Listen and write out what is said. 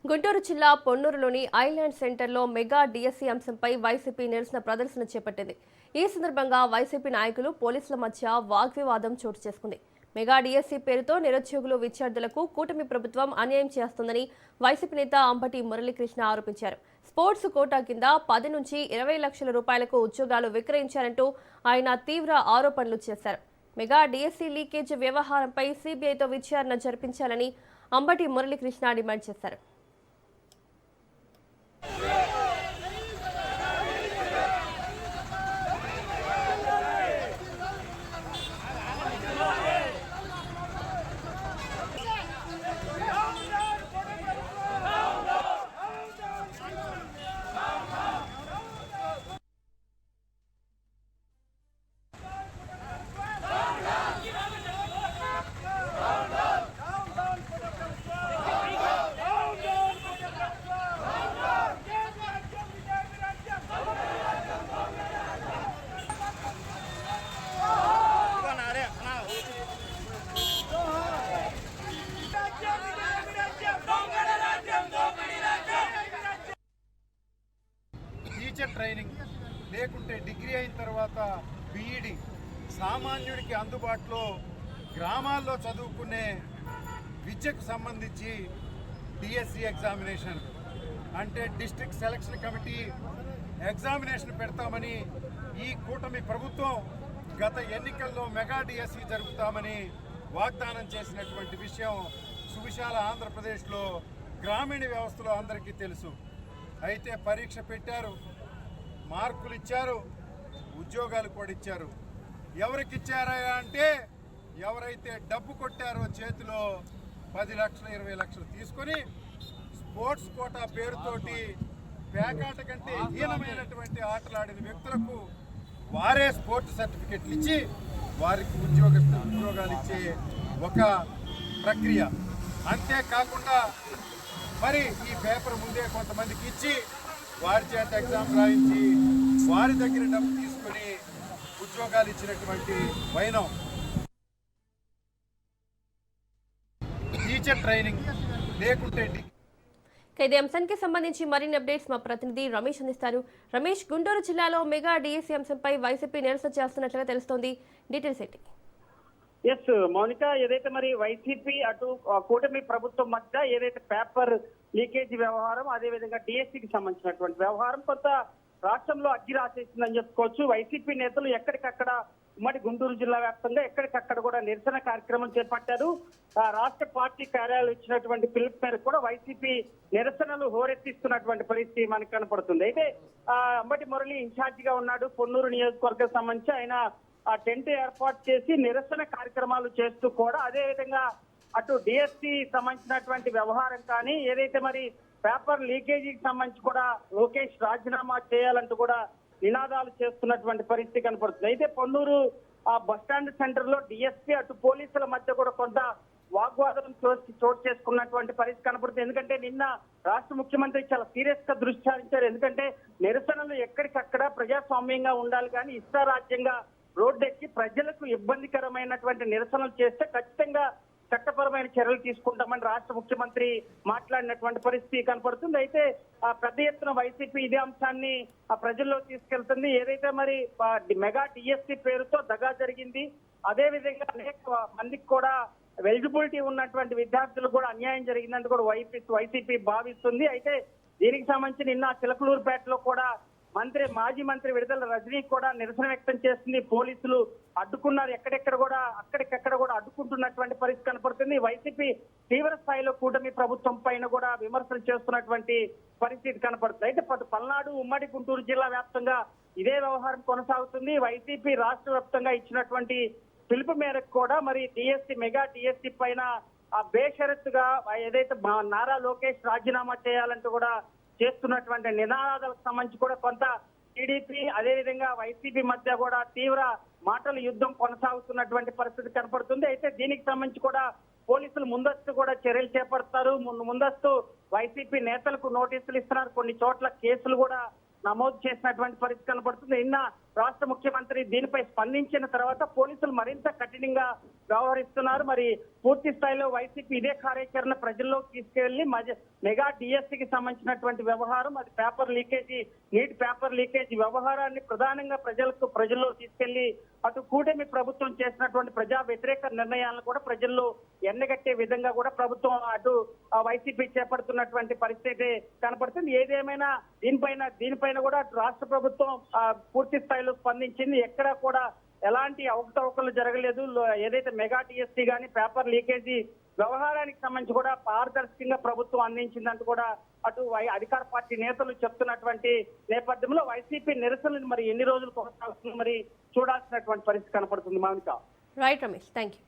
గుంటూరు జిల్లా పొన్నూరులోని ఐలాండ్ సెంటర్లో mega DSC అంశంపై వైసీపీ నిరసన ప్రదర్శన చేపట్టింది. ఈ సందర్భంగా వైసీపీ నాయకులు పోలీసుల మధ్య వాగ్వివాదం చోటు చేసుకుంది. మెగా డిఎస్సీ పేరుతో నిరుద్యోగులు విద్యార్థులకు కూటమి ప్రభుత్వం అన్యాయం చేస్తుందని వైసీపీ నేత అంబటి మురళీకృష్ణ ఆరోపించారు. స్పోర్ట్స్ కోటా కింద 10 నుంచి 20 లక్షల రూపాయలకు ఉద్యోగాలు విక్రయించారంటూ ఆయన తీవ్ర ఆరోపణలు చేశారు. మెగా డిఎస్సీ లీకేజ్ వ్యవహారంపై సీబీఐతో విచారణ జరిపించాలని అంబటి మురళీకృష్ణ డిమాండ్ చేశారు. టీచర్ ట్రైనింగ్ లేకుంటే డిగ్రీ అయిన తర్వాత బీఈడి సామాన్యుడికి అందుబాటులో గ్రామాల్లో చదువుకునే విద్యకు సంబంధించి డిఎస్సి ఎగ్జామినేషన్ అంటే డిస్ట్రిక్ట్ సెలక్షన్ కమిటీ ఎగ్జామినేషన్ పెడతామని ఈ కూటమి ప్రభుత్వం గత ఎన్నికల్లో మెగా డిఎస్సి జరుపుతామని వాగ్దానం చేసినటువంటి విషయం సువిశాల ఆంధ్రప్రదేశ్లో గ్రామీణ వ్యవస్థలో అందరికీ తెలుసు. అయితే పరీక్ష పెట్టారు, మార్కులు ఇచ్చారు, ఉద్యోగాలు కూడా ఇచ్చారు. ఎవరికి ఇచ్చారా అంటే ఎవరైతే డబ్బు కొట్టారో చేతిలో 10 లక్షలు 20 లక్షలు తీసుకొని స్పోర్ట్స్ కోటా పేరుతోటి పేకాట కంటే హీనమైనటువంటి ఆటలాడిన వ్యక్తులకు వారే స్పోర్ట్స్ సర్టిఫికెట్లు ఇచ్చి వారికి ఉద్యోగాలు ఇచ్చే ఒక ప్రక్రియ. అంతేకాకుండా మరి ఈ పేపర్ ముందే కొంతమందికి ఇచ్చి వారి చేత ఎగ్జామ్ రాయించి వారి దగ్గర డబ్బు తీసుకొని ఉద్యోగాలు ఇచ్చినటువంటి వైనం. టీచర్ ట్రైనింగ్ లేకుంటే ఇదే అంశానికి సంబంధించి మరిన్ని అప్డేట్స్ మా ప్రతినిధి రమేష్ అందిస్తారు. రమేష్, గుంటూరు జిల్లాలో మెగా డిఎస్సీ అంశంపై వైసీపీ నిరసన చేస్తున్నట్లుగా తెలుస్తోంది. డీటెయిల్స్ ఏంటి? ఎస్ మౌనిక, ఏదైతే మరి వైసీపీ అటు కూటమి ప్రభుత్వం మధ్య ఏదైతే పేపర్ లీకేజీ వ్యవహారం, అదేవిధంగా డిఎస్సీకి సంబంధించినటువంటి వ్యవహారం కొంత రాష్ట్రంలో అగ్గి రాసేసిందని చెప్పుకోవచ్చు. వైసీపీ నేతలు ఎక్కడికక్కడ ఉమ్మడి గుంటూరు జిల్లా వ్యాప్తంగా ఎక్కడికక్కడ కూడా నిరసన కార్యక్రమం చేపట్టారు. రాష్ట్ర పార్టీ కార్యాలయం ఇచ్చినటువంటి పిలుపు మేరకు కూడా వైసీపీ నిరసనలు హోరెత్తిస్తున్నటువంటి పరిస్థితి మనకు కనపడుతుంది. అయితే అంబటి మురళి ఇన్ఛార్జిగా ఉన్నాడు పొన్నూరు నియోజకవర్గం సంబంధించి. ఆయన ఆ టెంట్ ఏర్పాటు చేసి నిరసన కార్యక్రమాలు చేస్తూ కూడా అదేవిధంగా అటు డిఎస్సీ సంబంధించినటువంటి వ్యవహారం కానీ ఏదైతే మరి పేపర్ లీకేజీకి సంబంధించి కూడా లోకేష్ రాజీనామా చేయాలంటూ కూడా నినాదాలు చేస్తున్నటువంటి పరిస్థితి కనపడుతుంది. అయితే పొన్నూరు బస్టాండ్ సెంటర్ లో డిఎస్పీ అటు పోలీసుల మధ్య కూడా కొంత వాగ్వాదం చోటు చేసుకున్నటువంటి పరిస్థితి కనపడుతుంది. ఎందుకంటే నిన్న రాష్ట్ర ముఖ్యమంత్రి చాలా సీరియస్ గా దృష్టి సారించారు. ఎందుకంటే నిరసనలు ఎక్కడికక్కడ ప్రజాస్వామ్యంగా ఉండాలి కానీ ఇష్టారాజ్యంగా రోడ్డెక్కి ప్రజలకు ఇబ్బందికరమైనటువంటి నిరసనలు చేస్తే ఖచ్చితంగా చట్టపరమైన చర్యలు తీసుకుంటామని రాష్ట్ర ముఖ్యమంత్రి మాట్లాడినటువంటి పరిస్థితి కనపడుతుంది. అయితే పెద్ద ఎత్తున వైసీపీ ఇదే అంశాన్ని ప్రజల్లో తీసుకెళ్తుంది. ఏదైతే మరి మెగా డిఎస్సీ పేరుతో దగా జరిగింది, అదే విధంగా అనేక మందికి కూడా ఎలిజిబిలిటీ ఉన్నటువంటి విద్యార్థులకు కూడా అన్యాయం జరిగిందంటూ కూడా వైసీపీ భావిస్తుంది. అయితే దీనికి సంబంధించి నిన్న చిలకలూరుపేటలో కూడా మాజీ మంత్రి విడుదల రజనీ కూడా నిరసన వ్యక్తం చేస్తుంది. పోలీసులు అడ్డుకున్నారు, అక్కడికక్కడ కూడా అడ్డుకుంటున్నటువంటి పరిస్థితి కనపడుతుంది. వైసీపీ తీవ్ర స్థాయిలో కూటమి ప్రభుత్వం పైన కూడా విమర్శలు చేస్తున్నటువంటి పరిస్థితి కనపడుతుంది. అయితే పల్నాడు ఉమ్మడి గుంటూరు జిల్లా వ్యాప్తంగా ఇదే వ్యవహారం కొనసాగుతుంది. వైసీపీ రాష్ట్ర వ్యాప్తంగా ఇచ్చినటువంటి పిలుపు మేరకు కూడా మరి డిఎస్సీ మెగా డిఎస్సీ పైన బేషరతుగా ఏదైతే నారా లోకేష్ రాజీనామా చేయాలంటూ కూడా చేస్తున్నటువంటి నినాదాలకు సంబంధించి కూడా కొంత టీడీపీ అదేవిధంగా వైసీపీ మధ్య కూడా తీవ్ర మాటల యుద్ధం కొనసాగుతున్నటువంటి పరిస్థితి కనపడుతుంది. అయితే దీనికి సంబంధించి కూడా పోలీసులు ముందస్తు కూడా చర్యలు చేపడతారు. ముందస్తు వైసీపీ నేతలకు నోటీసులు ఇస్తున్నారు. కొన్ని చోట్ల కేసులు కూడా నమోదు చేసినటువంటి పరిస్థితి కనపడుతుంది. నిన్న రాష్ట్ర ముఖ్యమంత్రి దీనిపై స్పందించిన తర్వాత పోలీసులు మరింత కఠినంగా వ్యవహరిస్తున్నారు. మరి పూర్తి స్థాయిలో వైసీపీ ఇదే కార్యాచరణ ప్రజల్లోకి తీసుకెళ్లి మెగా డిఎస్సికి సంబంధించినటువంటి వ్యవహారం, అది paper leakage, neat paper leakage వ్యవహారాన్ని ప్రధానంగా ప్రజల్లో తీసుకెళ్లి అటు కూటమి ప్రభుత్వం చేసినటువంటి ప్రజా వ్యతిరేక నిర్ణయాలను కూడా ప్రజల్లో ఎండగట్టే విధంగా కూడా ప్రభుత్వం అటు వైసీపీ చేపడుతున్నటువంటి పరిస్థితి కనపడుతుంది. ఏదేమైనా దీనిపైన కూడా రాష్ట్ర ప్రభుత్వం పూర్తి స్థాయిలో స్పందించింది. ఎక్కడా కూడా ఎలాంటి అవకతవకలు జరగలేదు. ఏదైతే మెగా టీఎస్సీ గానీ పేపర్ లీకేజీ వ్యవహారానికి సంబంధించి కూడా పారదర్శకంగా ప్రభుత్వం అందించిందంటూ కూడా అటు అధికార పార్టీ నేతలు చెప్తున్నటువంటి నేపథ్యంలో వైసీపీ నిరసనలు మరి ఎన్ని రోజులు కొనసాగుతుంది మరి చూడాల్సినటువంటి పరిస్థితి కనపడుతుంది. Mounika. Right Ramesh, thank you.